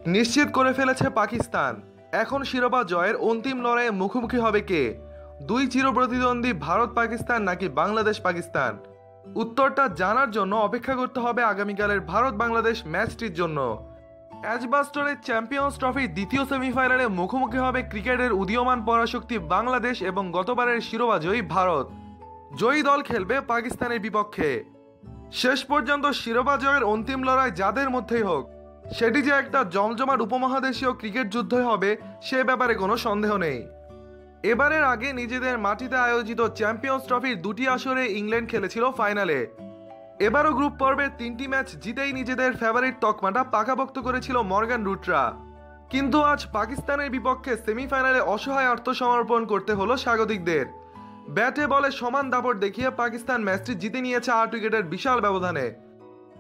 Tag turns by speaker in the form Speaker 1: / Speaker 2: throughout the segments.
Speaker 1: নিশ্চিত করে ফেলেছে পাকিস্তান। এখন শিরোপা জয়ের অন্তিম লড়াইয়ে মুখোমুখি হবে কে? দুই চিরপ্রতিদ্বন্দ্বী ভারত পাকিস্তান নাকি বাংলাদেশ পাকিস্তান? উত্তরটা জানার জন্য অপেক্ষা করতে হবে আগামীকালের ভারত বাংলাদেশ ম্যাচটির জন্য। অ্যাজবাস্টনের চ্যাম্পিয়ন্স ট্রফির দ্বিতীয় সেমিফাইনালে মুখোমুখি হবে ক্রিকেটের উদীয়মান পরাশক্তি বাংলাদেশ এবং গতবারের শিরোপাজয়ী ভারত। জয়ী দল খেলবে পাকিস্তানের বিপক্ষে। শেষ পর্যন্ত শিরোপা জয়ের অন্তিম লড়াই যাদের মধ্যেই হোক, সেটি যে একটা জমজমাট উপমহাদেশীয় ক্রিকেট যুদ্ধই হবে সে ব্যাপারে কোনো সন্দেহ নেই। এবারের আগে নিজেদের মাটিতে আয়োজিত চ্যাম্পিয়ন্স ট্রফির দুটি আসরে ইংল্যান্ড খেলেছিল ফাইনালে। এবারও গ্রুপ পর্বের তিনটি ম্যাচ জিতেই নিজেদের ফেভারিট তকমাটা পাকাপোক্ত করেছিল মর্গান রুটরা। কিন্তু আজ পাকিস্তানের বিপক্ষে সেমিফাইনালে অসহায় আত্মসমর্পণ করতে হলো স্বাগতিকদের। ব্যাটে বলে সমান দাপট দেখিয়ে পাকিস্তান ম্যাচটি জিতে নিয়েছে ৮ উইকেটের বিশাল ব্যবধানে।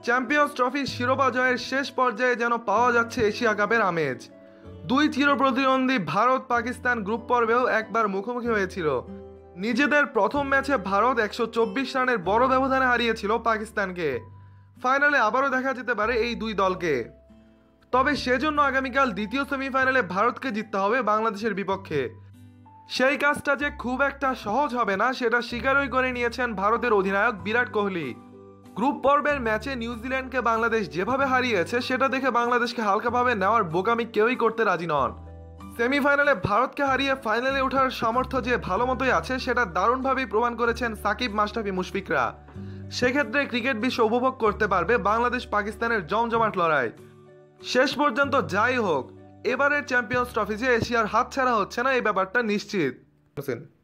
Speaker 1: চ্যাম্পিয়ন্স ট্রফির শিরোপা জয়ের শেষ পর্যায়ে যেন পাওয়া যাচ্ছে এশিয়া কাপের আমেজ। দুই চিরপ্রতিদ্বন্দ্বী ভারত পাকিস্তান গ্রুপ পর্বেও একবার মুখোমুখি হয়েছিল। নিজেদের প্রথম ম্যাচে ভারত ১২৪ রানের বড় ব্যবধানে হারিয়েছিল পাকিস্তানকে। ফাইনালে আবারও দেখা যেতে পারে এই দুই দলকে। তবে সেজন্য আগামীকাল দ্বিতীয় সেমিফাইনালে ভারতকে জিততে হবে বাংলাদেশের বিপক্ষে। সেই কাজটা যে খুব একটা সহজ হবে না সেটা স্বীকারই করে নিয়েছেন ভারতের অধিনায়ক বিরাট কোহলি। গ্রুপ পর্বের ম্যাচে নিউজিল্যান্ডকে বাংলাদেশ যেভাবে হারিয়েছে সেটা দেখে বাংলাদেশকে হালকাভাবে নেওয়ার বোকামি কেউই করতে রাজি নন। সেমিফাইনালে ভারতকে হারিয়ে ফাইনালে ওঠার সামর্থ্য যে ভালো মতোই আছে সেটা দারুণভাবেই প্রমাণ করেছেন সাকিব, মাশরাফি, মুশফিকরা। সেক্ষেত্রে ক্রিকেট বিশ্ব উপভোগ করতে পারবে বাংলাদেশ পাকিস্তানের জমজমাট লড়াই। শেষ পর্যন্ত যাই হোক, এবারের চ্যাম্পিয়ন্স ট্রফি যে এশিয়ার হাতছাড়া হচ্ছে না এই ব্যাপারটা নিশ্চিত।